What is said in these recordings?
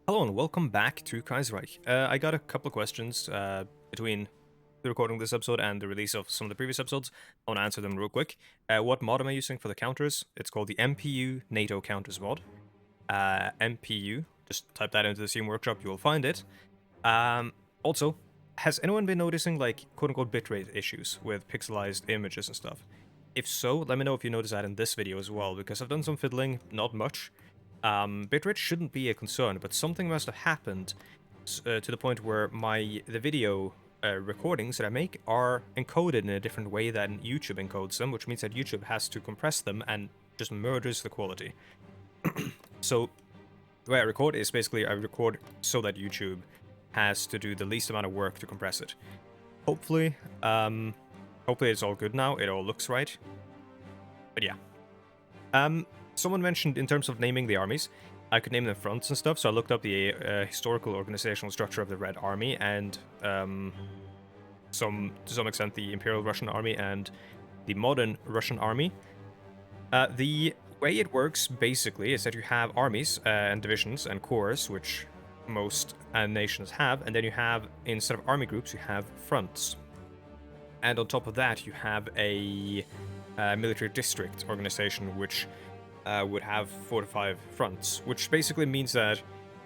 Hello and welcome back to Kaiserreich. I got a couple of questions between the recording of this episode and the release of some of the previous episodes. I want to answer them real quick. What mod am I using for the counters? It's called the MPU NATO counters mod. MPU, just type that into the Steam Workshop, you will find it. Also, has anyone been noticing like quote-unquote bitrate issues with pixelized images and stuff? If so, let me know if you notice that in this video as well, because I've done some fiddling, not much. Bitrate shouldn't be a concern, but something must have happened to the point where the video recordings that I make are encoded in a different way than YouTube encodes them, which means that YouTube has to compress them and just murders the quality. So the way I record is basically I record so that YouTube has to do the least amount of work to compress it. Hopefully it's all good now. It all looks right. But yeah. Someone mentioned in terms of naming the armies, I could name them fronts and stuff, so I looked up the historical organizational structure of the Red Army and to some extent the Imperial Russian Army and the modern Russian Army. The way it works basically is that you have armies and divisions and corps, which most nations have, and then you have, instead of army groups, you have fronts. And on top of that, you have a military district organization, which would have 4 to 5 fronts, which basically means that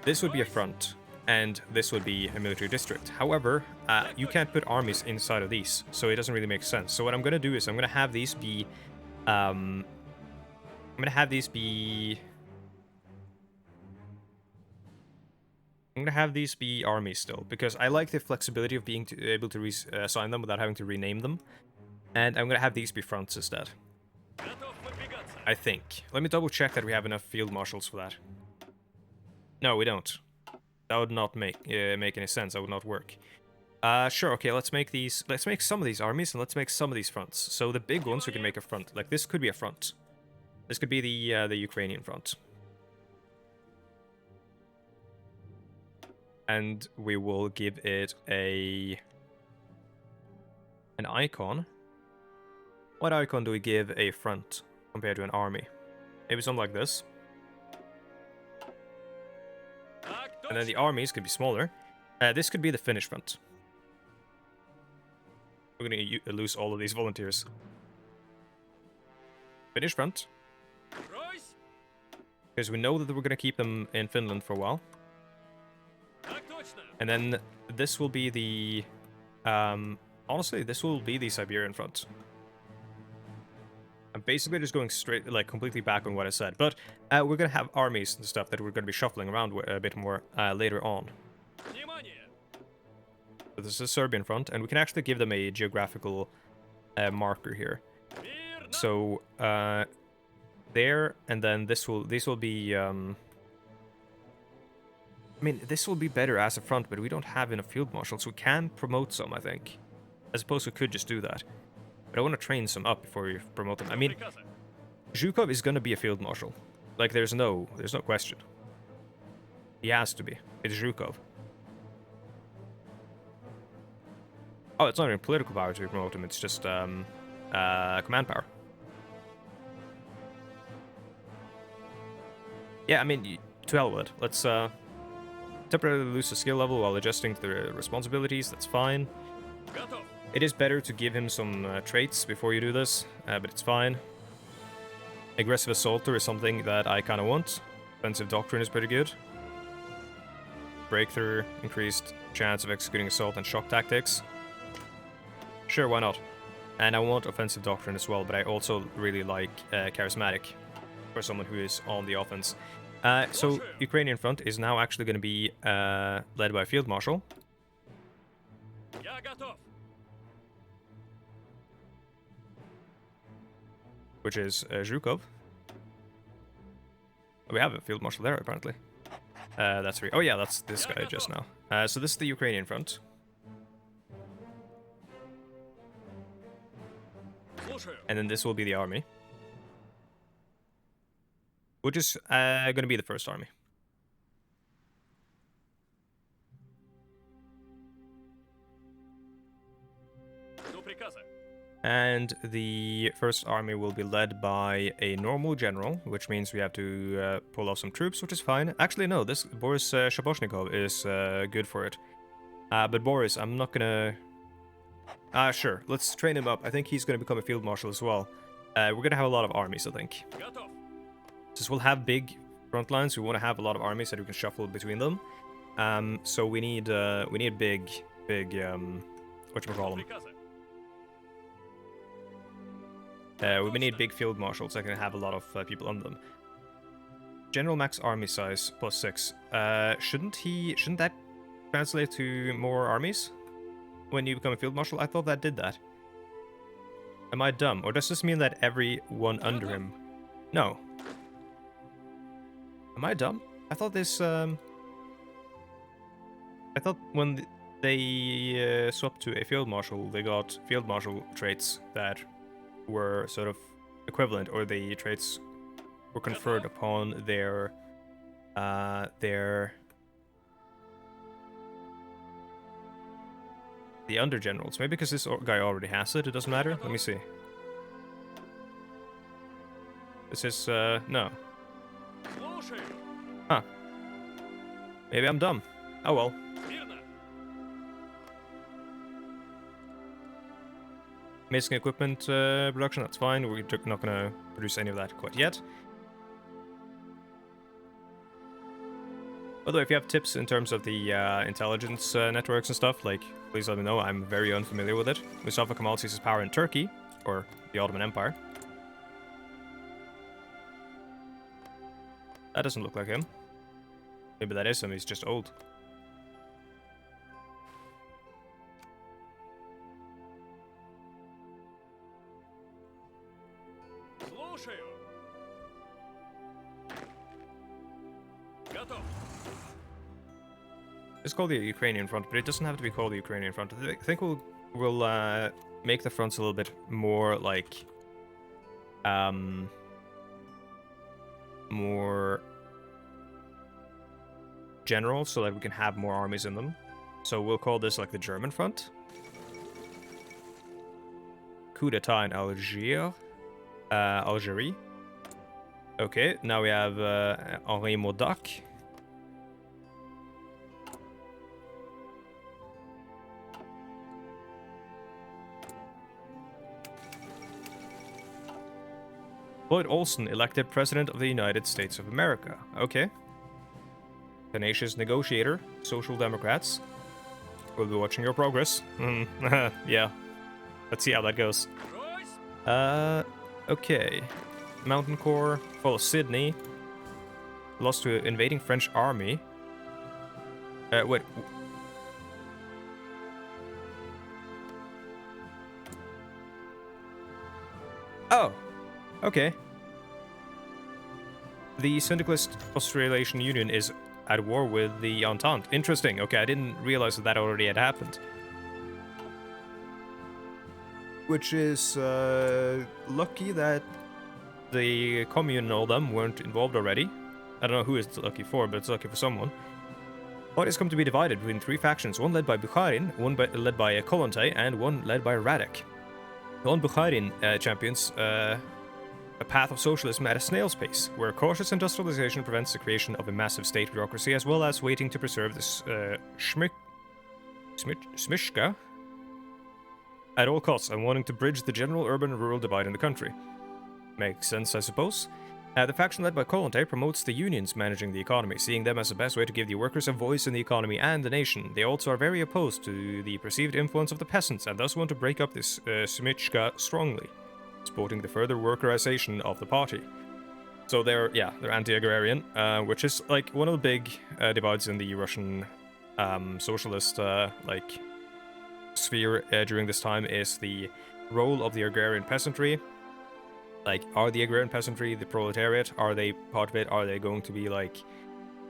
this would be a front, and this would be a military district. However, you can't put armies inside of these, so it doesn't really make sense. So what I'm going to do is I'm going to have these be... I'm going to have these be armies still, because I like the flexibility of being able to assign them without having to rename them. And I'm going to have these be fronts instead. I think. Let me double check that we have enough field marshals for that. No, we don't. That would not make any sense. That would not work. Sure, okay, let's make some of these armies and let's make some of these fronts. So the big ones we can make a front. Like this could be a front. This could be the Ukrainian front. And we will give it an icon. What icon do we give a front compared to an army? Maybe something like this. And then the armies could be smaller. This could be the Finnish front. We're going to lose all of these volunteers. Finnish front. Because we know that we're going to keep them in Finland for a while. And then this will be the... honestly, this will be the Siberian front. I'm basically just going straight, like, completely back on what I said. But we're going to have armies and stuff that we're going to be shuffling around a bit more later on. So this is Serbian front, and we can actually give them a geographical marker here. So there, and then these will be... I mean, this will be better as a front, but we don't have enough field marshals. We can promote some, I think. I suppose we could just do that. But I want to train some up before we promote them. I mean, Zhukov is going to be a field marshal. Like, there's no question. He has to be. It's Zhukov. Oh, it's not even political power to promote him. It's just command power. Yeah, I mean, to hell with it. Let's temporarily lose the skill level while adjusting to the responsibilities. That's fine. It is better to give him some traits before you do this, but it's fine. Aggressive Assaulter is something that I kind of want. Offensive Doctrine is pretty good. Breakthrough, increased chance of executing assault and shock tactics. Sure, why not? And I want Offensive Doctrine as well, but I also really like Charismatic for someone who is on the offense. So Ukrainian Front is now actually going to be led by a Field Marshal. Which is Zhukov. We have a field marshal there, apparently. That's oh yeah, that's this guy just now. So this is the Ukrainian front. And then this will be the army. Which is going to be the first army. And the first army will be led by a normal general, which means we have to pull off some troops, which is fine. Actually, no, this Boris Shaposhnikov is good for it. But Boris, I'm not gonna... sure, let's train him up. I think he's gonna become a field marshal as well. We're gonna have a lot of armies, I think. Since we'll have big front lines, we want to have a lot of armies that we can shuffle between them. So we need big, whatchamacallem? We need big field marshals that can have a lot of people on them. General max army size +6. Shouldn't that translate to more armies when you become a field marshal? I thought that did that. Am I dumb? Or does this mean that everyone under him... No. Am I dumb? I thought this, I thought when they swapped to a field marshal, they got field marshal traits that were sort of equivalent, or the traits were conferred upon their the under generals. Maybe because this guy already has it, it doesn't matter. Let me see. This is no. Huh. Maybe I'm dumb. Oh well. Amazing equipment production, that's fine. We're not gonna produce any of that quite yet. By the way, if you have tips in terms of the intelligence networks and stuff, like, please let me know. I'm very unfamiliar with it. Mustafa Kemal sees his power in Turkey, or the Ottoman Empire. That doesn't look like him. Maybe that is him, he's just old. It's called the Ukrainian Front, but it doesn't have to be called the Ukrainian Front. I think we'll make the fronts a little bit more like more general, so that we can have more armies in them. So we'll call this like the German Front. Coup d'etat in Algeria. Okay, now we have Henri Modak. Lloyd Olson elected President of the United States of America. Okay. Tenacious negotiator, Social Democrats. We'll be watching your progress. Yeah. Let's see how that goes. Okay. Mountain Corps, follows Sydney. Lost to invading French army. Wait. Oh. Okay. The Syndicalist Australasian Union is at war with the Entente. Interesting. Okay, I didn't realize that already had happened. Which is lucky that the Commune and all them weren't involved already. I don't know who it's lucky for, but it's lucky for someone. What is come to be divided between three factions, one led by Bukharin, one led by Kollontai, and one led by Radek. The one Bukharin champions a path of socialism at a snail's pace, where cautious industrialization prevents the creation of a massive state bureaucracy, as well as waiting to preserve this smishka at all costs, and wanting to bridge the general urban-rural divide in the country. Makes sense, I suppose. The faction led by Kollontai promotes the unions managing the economy, seeing them as the best way to give the workers a voice in the economy and the nation. They also are very opposed to the perceived influence of the peasants, and thus want to break up this smishka strongly, supporting the further workerization of the party. So they're anti-agrarian, which is like one of the big divides in the Russian socialist sphere during this time, is the role of the agrarian peasantry. Like, are the agrarian peasantry the proletariat? Are they part of it? Are they going to be like,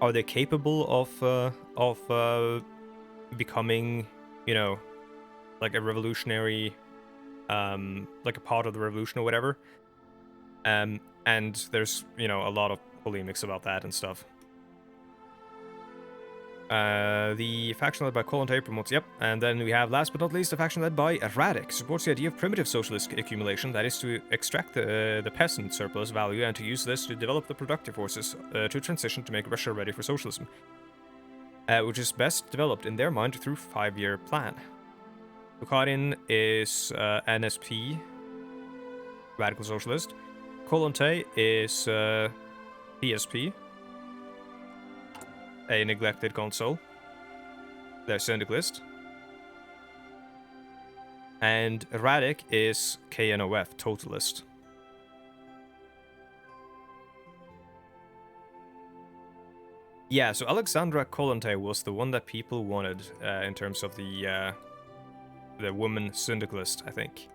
are they capable of becoming, you know, like a revolutionary, like a part of the revolution or whatever? And there's, you know, a lot of polemics about that and stuff. The faction led by Kollontai promotes, yep. And then we have, last but not least, the faction led by Radek. Supports the idea of primitive socialist accumulation, that is to extract the peasant surplus value and to use this to develop the productive forces to transition to make Russia ready for socialism. Which is best developed in their mind through 5-year plan. Bukharin is NSP, Radical Socialist. Kollontai is PSP, a neglected console. They're syndicalist. And Radek is KNOF, totalist. Yeah, so Alexandra Kollontai was the one that people wanted in terms of the woman syndicalist, I think.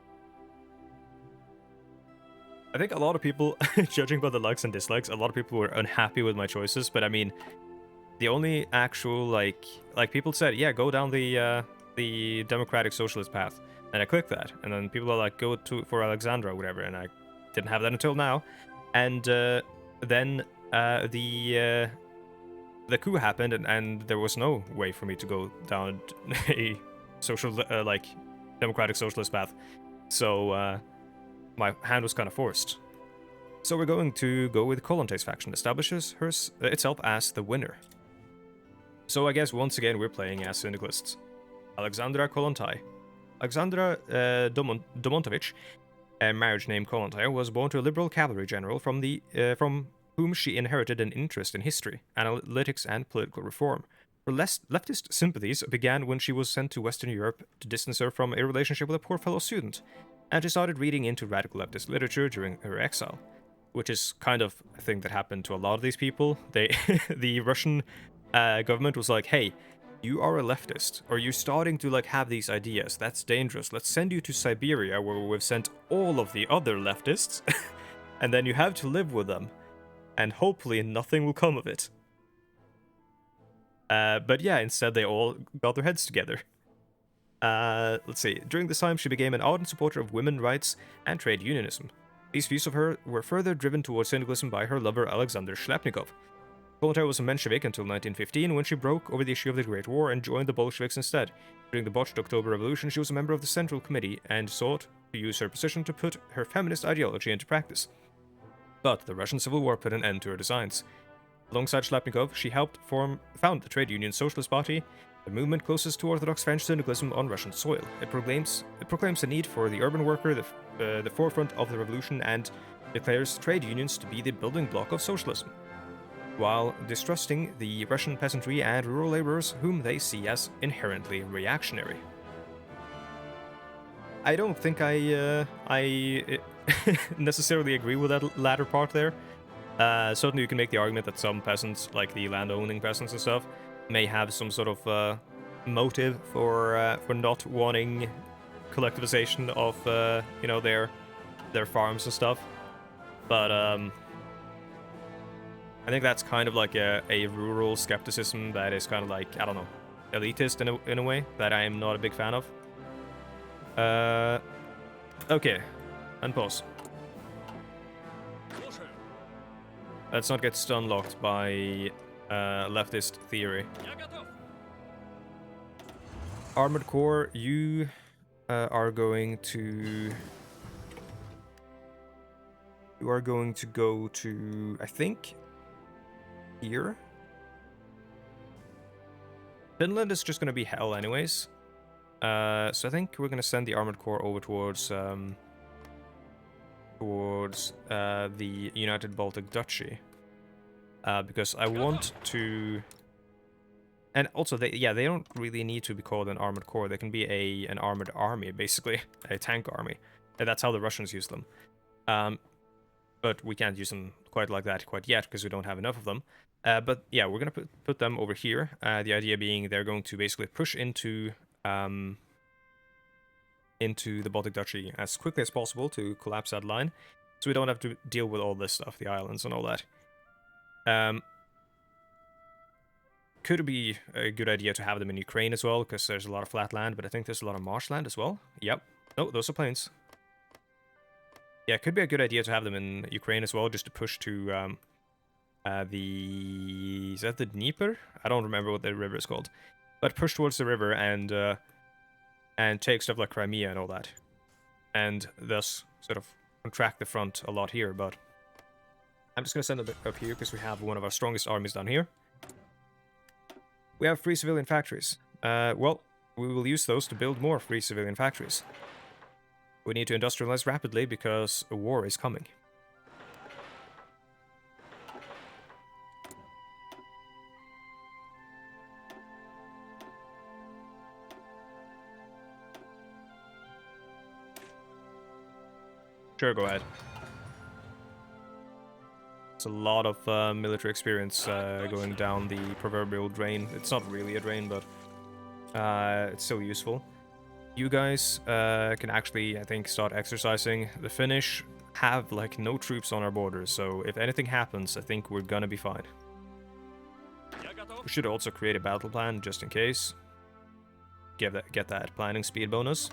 I think a lot of people, judging by the likes and dislikes, a lot of people were unhappy with my choices, but I mean, the only actual, like people said, yeah, go down the democratic socialist path. And I clicked that, and then people are like, go for Alexandra or whatever, and I didn't have that until now. And then the coup happened, and there was no way for me to go down a social, like, democratic socialist path. So my hand was kind of forced. So we're going to go with Kollontai's faction, establishes itself as the winner. So I guess once again we're playing as syndicalists. Alexandra Kollontai. Alexandra Domontovich, a marriage name Kollontai, was born to a liberal cavalry general from whom she inherited an interest in history, analytics, and political reform. Her leftist sympathies began when she was sent to Western Europe to distance her from a relationship with a poor fellow student, and she started reading into radical leftist literature during her exile, which is kind of a thing that happened to a lot of these people. The Russian government was like, hey, you are a leftist, or you're starting to like have these ideas, that's dangerous, let's send you to Siberia where we've sent all of the other leftists, and then you have to live with them, and hopefully nothing will come of it. But yeah, instead they all got their heads together. Let's see, during this time she became an ardent supporter of women's rights and trade unionism. These views of her were further driven towards syndicalism by her lover Alexander Shlepnikov. Kollontai was a Menshevik until 1915, when she broke over the issue of the Great War and joined the Bolsheviks instead. During the botched October Revolution, she was a member of the Central Committee and sought to use her position to put her feminist ideology into practice. But the Russian Civil War put an end to her designs. Alongside Shlepnikov, she helped found the trade union Socialist Party, the movement closest to Orthodox French syndicalism on Russian soil. It proclaims the need for the urban worker, the forefront of the revolution, and declares trade unions to be the building block of socialism, while distrusting the Russian peasantry and rural laborers, whom they see as inherently reactionary. I don't think I necessarily agree with that latter part there. Certainly you can make the argument that some peasants, like the land-owning peasants and stuff, may have some sort of motive for not wanting collectivization of you know, their farms and stuff. But I think that's kind of like a rural skepticism that is kind of like, I don't know, elitist in a way that I am not a big fan of. Okay, unpause. Let's not get stun locked by leftist theory. Armored Core, you are going to go to, I think, here. Finland is just going to be hell anyways. So I think we're going to send the Armored Core over towards the United Baltic Duchy. Because I want to... And also, they don't really need to be called an Armored Corps. They can be an armored army, basically. A tank army. And that's how the Russians use them. But we can't use them quite like that quite yet, because we don't have enough of them. But yeah, we're going to put them over here. The idea being they're going to basically push into the Baltic Duchy as quickly as possible to collapse that line, so we don't have to deal with all this stuff, the islands and all that. Could be a good idea to have them in Ukraine as well, because there's a lot of flat land, but I think there's a lot of marshland as well. Yep. Oh, those are plains. Yeah, it could be a good idea to have them in Ukraine as well, just to push to Is that the Dnieper? I don't remember what the river is called. But push towards the river and take stuff like Crimea and all that. And thus sort of contract the front a lot here, but I'm just going to send it up here because we have one of our strongest armies down here. We have free civilian factories. Well, we will use those to build more free civilian factories. We need to industrialize rapidly because a war is coming. Sure, go ahead. It's a lot of military experience going down the proverbial drain. It's not really a drain, but it's still useful. You guys can actually, I think, start exercising. The Finnish have, like, no troops on our borders, so if anything happens, I think we're gonna be fine. We should also create a battle plan, just in case. Get that planning speed bonus.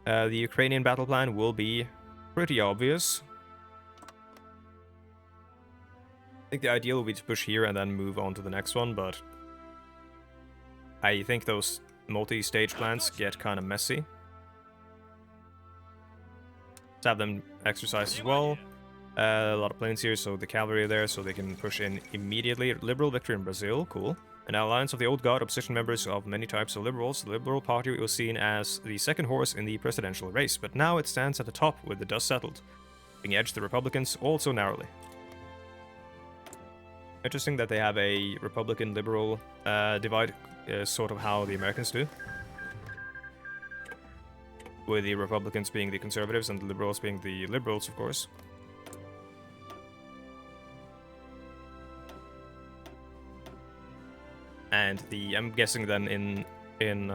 The Ukrainian battle plan will be pretty obvious. I think the ideal will be to push here and then move on to the next one, but I think those multi-stage plans get kind of messy. Let's have them exercise as well. A lot of planes here, so the cavalry are there, so they can push in immediately. Liberal victory in Brazil, cool. An alliance of the old guard, opposition members of many types of liberals. The Liberal Party was seen as the second horse in the presidential race, but now it stands at the top with the dust settled, being edged the Republicans also narrowly. Interesting that they have a Republican-Liberal divide, sort of how the Americans do. With the Republicans being the conservatives and the Liberals being the liberals, of course. And I'm guessing then in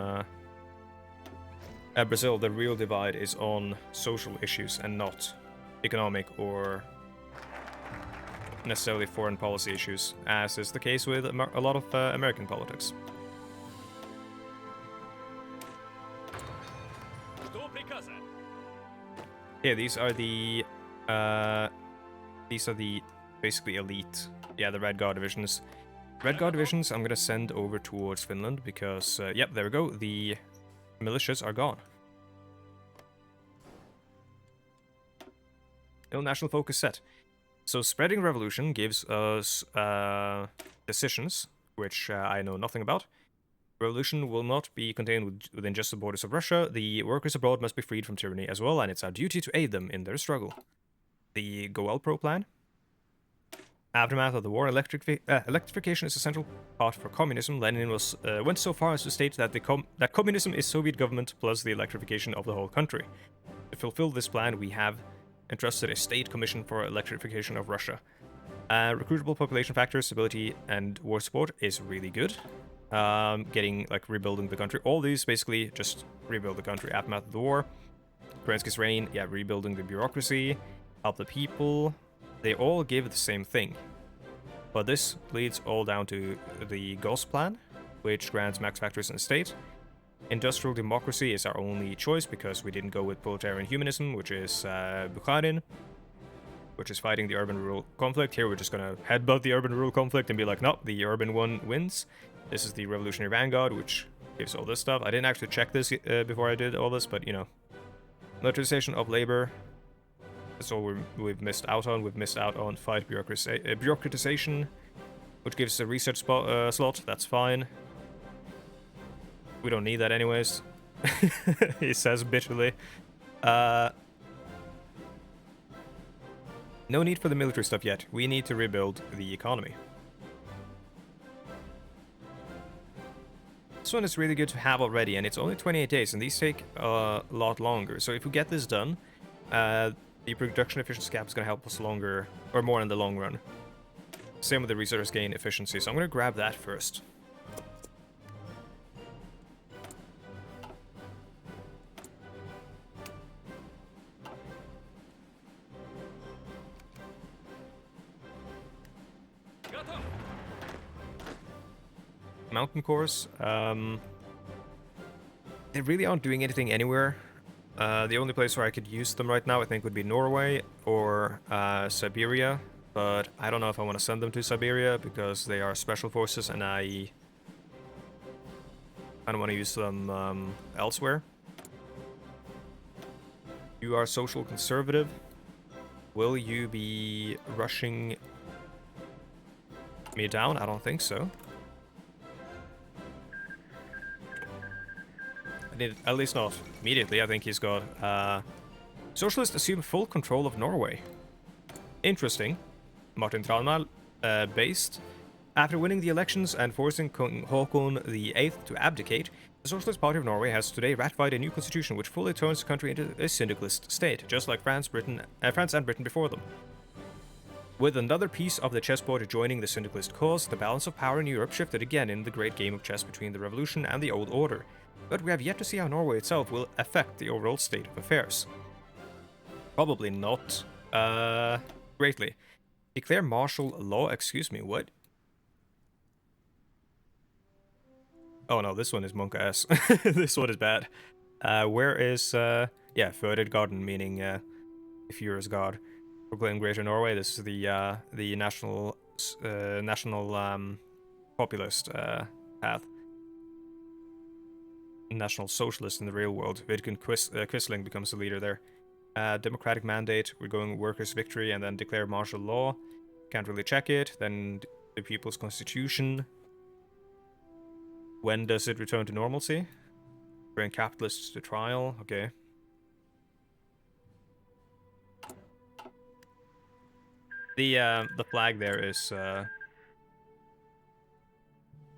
Brazil, the real divide is on social issues and not economic or necessarily foreign policy issues, as is the case with a lot of American politics. Yeah, these are the basically elite. Yeah, the Red Guard divisions. Red Guard divisions I'm gonna send over towards Finland because, yep, there we go. The militias are gone. No national focus set. So spreading revolution gives us decisions, which I know nothing about. Revolution will not be contained within just the borders of Russia. The workers abroad must be freed from tyranny as well, and it's our duty to aid them in their struggle. The Goelpro plan. Aftermath of the war, electrification is a central part for communism. Lenin went so far as to state that that communism is Soviet government plus the electrification of the whole country. To fulfill this plan, we have entrusted a state commission for electrification of Russia. Recruitable population factor, stability, and war support is really good. Rebuilding the country. All these basically just rebuild the country. Aftermath of the war. Kerensky's reign, yeah, rebuilding the bureaucracy. Help the people. They all give the same thing. But this leads all down to the GOS plan, which grants max factories in the state. Industrial democracy is our only choice because we didn't go with proletarian humanism, which is Bukharin, which is fighting the urban-rural conflict. Here we're just gonna headbutt the urban-rural conflict and be like, nope, the urban one wins. This is the Revolutionary Vanguard, which gives all this stuff. I didn't actually check this before I did all this, but, you know. Militarization of labor. That's all we've missed out on. We've missed out on fight bureaucratization, which gives a research slot. That's fine. We don't need that anyways. He says bitterly. No need for the military stuff yet. We need to rebuild the economy. This one is really good to have already, and it's only 28 days, and these take a lot longer. So if we get this done, the production efficiency cap is going to help us longer, or more in the long run. Same with the resource gain efficiency, so I'm going to grab that first. Mountain cores, they really aren't doing anything anywhere. The only place where I could use them right now, I think, would be Norway or Siberia. But I don't know if I want to send them to Siberia because they are special forces and I don't want to use them elsewhere. You are social conservative. Will you be rushing me down? I don't think so. At least not immediately. I think he's got... Socialists assume full control of Norway. Interesting. Martin Tranmæl, based. After winning the elections and forcing King Haakon VIII to abdicate, the Socialist Party of Norway has today ratified a new constitution which fully turns the country into a syndicalist state, just like France and Britain before them. With another piece of the chessboard joining the syndicalist cause, the balance of power in Europe shifted again in the great game of chess between the revolution and the old order. But we have yet to see how Norway itself will affect the overall state of affairs. Probably not, greatly. Declare martial law, excuse me, what? Oh no, this one is monk ass. This one is bad. Where is, yeah, Føded Garden, meaning, if you're as god. Proclaim Greater Norway, this is the national populist, path. National Socialist in the real world. Vidkun Quisling becomes the leader there. Democratic mandate, we're going workers' victory, and then declare martial law. Can't really check it. Then the People's Constitution. When does it return to normalcy? Bring capitalists to trial. Okay. The flag there is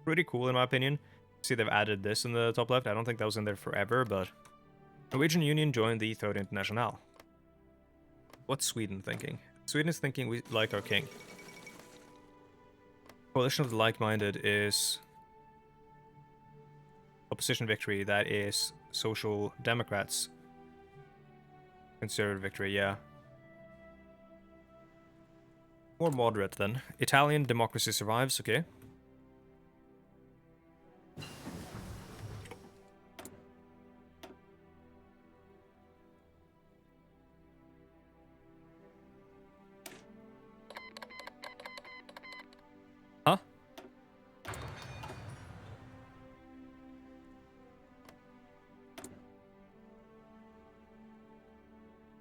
pretty cool in my opinion. See, they've added this in the top left. I don't think that was in there forever, but Norwegian Union joined the Third International. What's Sweden thinking? Sweden is thinking we like our king. Coalition of the like-minded is opposition victory. That is Social Democrats. Conservative victory, yeah. More moderate then. Italian democracy survives, okay. Huh?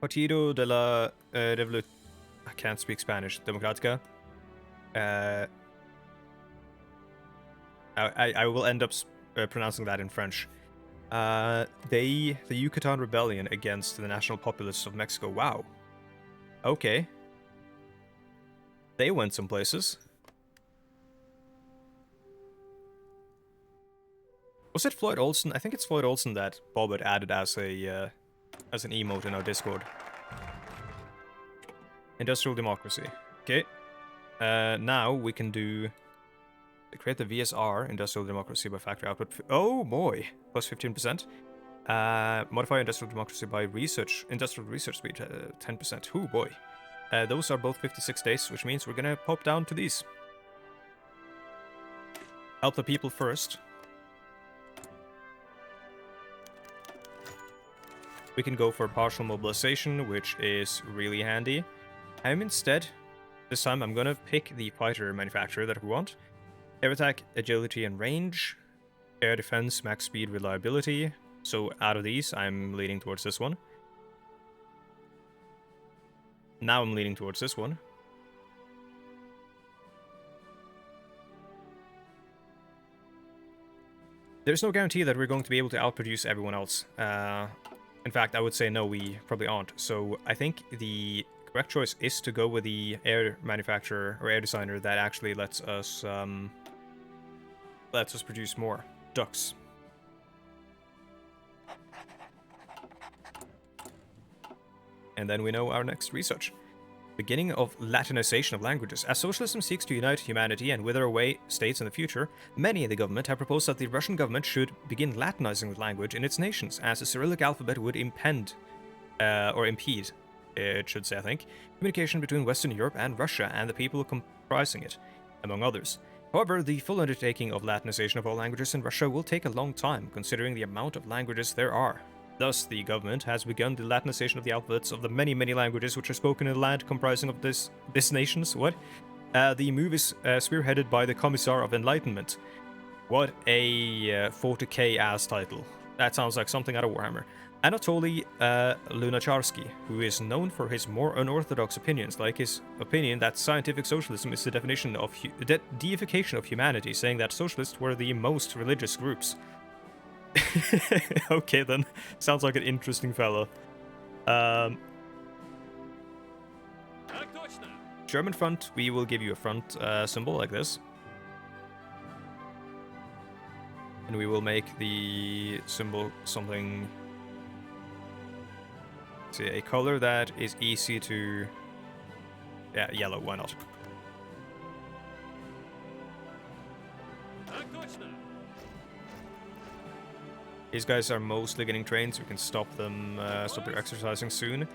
Partido de la Revolución. I can't speak Spanish. Democrática. I will end up pronouncing that in French. The Yucatan Rebellion against the National Populists of Mexico. Wow. Okay. They went some places. Was it Floyd Olsen? I think it's Floyd Olsen that Bob had added as a as an emote in our Discord. Industrial democracy. Okay. Now we can do... Create the VSR, industrial democracy by factory output. Oh boy! Plus 15%. Modify industrial democracy by research. Industrial research speed, 10%. Oh boy. Those are both 56 days, which means we're gonna pop down to these. Help the people first. We can go for partial mobilization, which is really handy. Instead, this time I'm gonna pick the fighter manufacturer that we want. Air attack, agility and range. Air defense, max speed, reliability. So out of these, I'm leaning towards this one. Now I'm leaning towards this one. There's no guarantee that we're going to be able to outproduce everyone else. In fact, I would say no, we probably aren't. So I think the correct choice is to go with the air manufacturer or air designer that actually lets us produce more ducks. And then we know our next research. Beginning of Latinization of languages. As socialism seeks to unite humanity and wither away states in the future, many in the government have proposed that the Russian government should begin Latinizing the language in its nations, as the Cyrillic alphabet would impede, it should say, I think, communication between Western Europe and Russia and the people comprising it, among others. However, the full undertaking of Latinization of all languages in Russia will take a long time, considering the amount of languages there are. Thus, the government has begun the Latinization of the alphabets of the many, many languages which are spoken in the land comprising of this nations. What? The move is spearheaded by the Commissar of Enlightenment. What a 40k ass title. That sounds like something out of Warhammer. Anatoly Lunacharsky, who is known for his more unorthodox opinions, like his opinion that scientific socialism is the definition of deification of humanity, saying that socialists were the most religious groups. Okay then, sounds like an interesting fellow. German front, we will give you a front symbol like this. And we will make the symbol something... see, a color that is easy to... yeah, yellow, why not? These guys are mostly getting trained, so we can stop them, stop their exercising soon.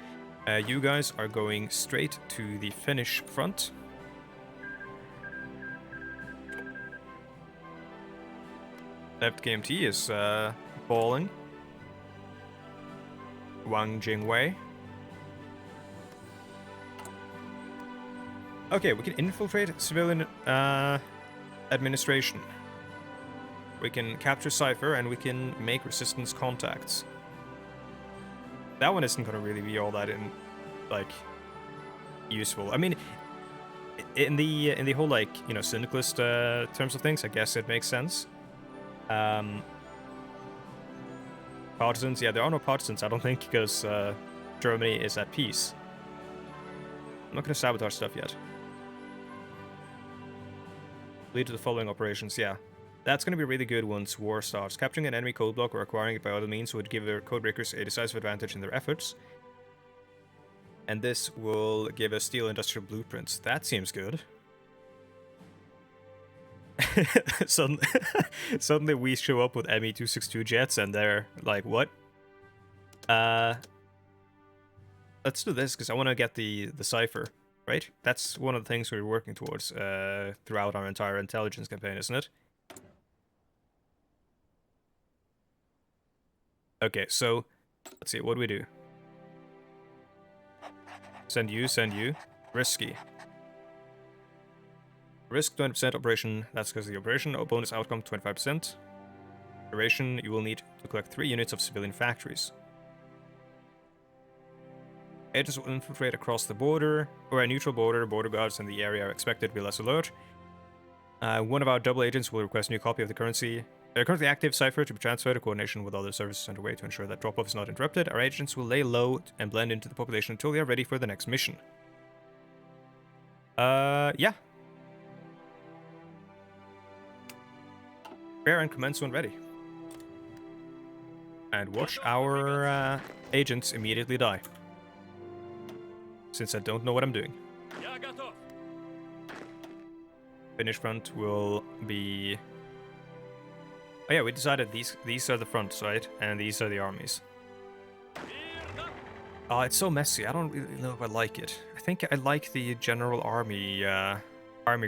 You guys are going straight to the Finnish front. Left KMT is balling. Wang Jingwei. Okay, we can infiltrate civilian administration. We can capture Cypher, and we can make resistance contacts. That one isn't gonna really be all that useful. I mean, in the whole syndicalist terms of things, I guess it makes sense. Partisans, yeah, there are no partisans, I don't think, because Germany is at peace. I'm not gonna sabotage stuff yet. Lead to the following operations, yeah. That's going to be really good once war starts. Capturing an enemy code block or acquiring it by other means would give their codebreakers a decisive advantage in their efforts. And this will give us steel industrial blueprints. That seems good. Suddenly we show up with Me-262 jets and they're like, what? Let's do this because I want to get the cipher, right? That's one of the things we're working towards throughout our entire intelligence campaign, isn't it? Okay, so let's see, what do we do? Send you. Risky. Risk 20% operation, that's because of the operation. Bonus outcome 25%. Duration, you will need to collect 3 units of civilian factories. Agents will infiltrate across the border, or a neutral border. Border guards in the area are expected to be less alert. One of our double agents will request a new copy of the currently active cipher to be transferred in coordination with other services underway to ensure that drop-off is not interrupted. Our agents will lay low and blend into the population until they are ready for the next mission. Yeah. Prepare and commence when ready. And watch our agents immediately die. Since I don't know what I'm doing. Finnish front will be... oh yeah, we decided these are the fronts, right? And these are the armies. Oh, it's so messy. I don't really know if I like it. I think I like the general army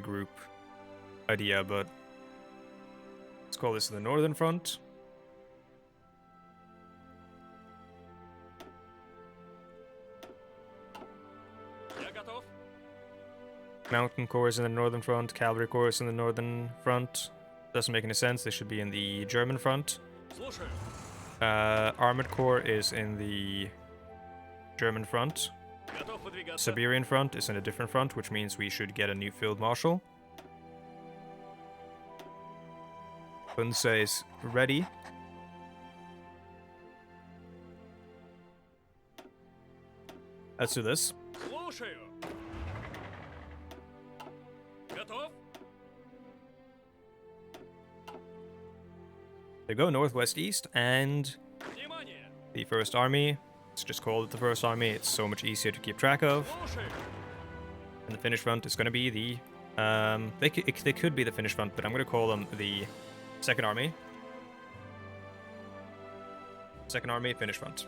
group idea, but let's call this the Northern Front. Mountain Corps in the Northern Front, Cavalry Corps in the Northern Front. Doesn't make any sense, they should be in the German Front. Armored Corps is in the German Front. Serbian Front is in a different front, which means we should get a new Field Marshal. Hunse is ready. Let's do this. They go northwest east, and the First Army, let's just call it the First Army, it's so much easier to keep track of. And the Finnish front is going to be the, they could be the Finnish front, but I'm going to call them the Second Army. Second Army, Finnish front.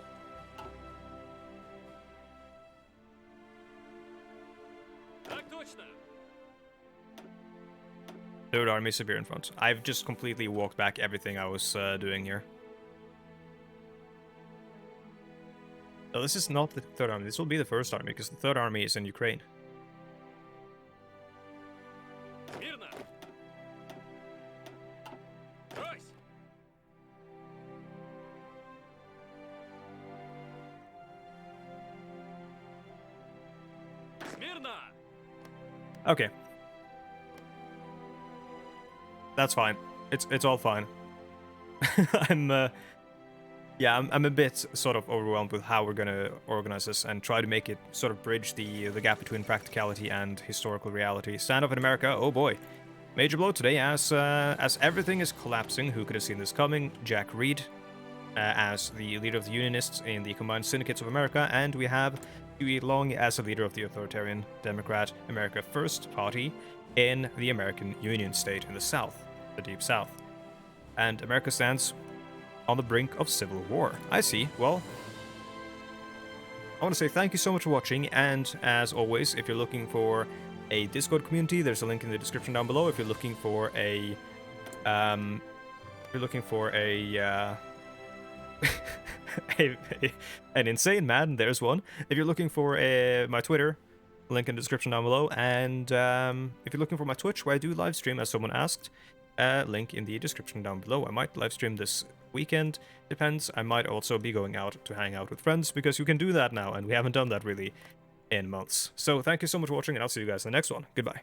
Third Army, Serbian Front. I've just completely walked back everything I was doing here. No, this is not the Third Army. This will be the First Army, because the Third Army is in Ukraine. Okay. That's fine. It's all fine. I'm a bit sort of overwhelmed with how we're gonna organize this and try to make it sort of bridge the gap between practicality and historical reality. Stand up in America, oh boy. Major blow today as everything is collapsing. Who could have seen this coming? Jack Reed as the leader of the Unionists in the Combined Syndicates of America, and we have Huey Long as the leader of the authoritarian Democrat America First Party in the American Union State in the South, the Deep South. And America stands on the brink of civil war. I see. Well, I want to say thank you so much for watching, and as always, if you're looking for a Discord community, there's a link in the description down below. If you're looking for a an insane man, there's one. If you're looking for my Twitter, link in the description down below, and if you're looking for my Twitch, where I do live stream, as someone asked, link in the description down below. I might live stream this weekend, depends. I might also be going out to hang out with friends, because you can do that now, and we haven't done that really in months. So thank you so much for watching, and I'll see you guys in the next one. Goodbye.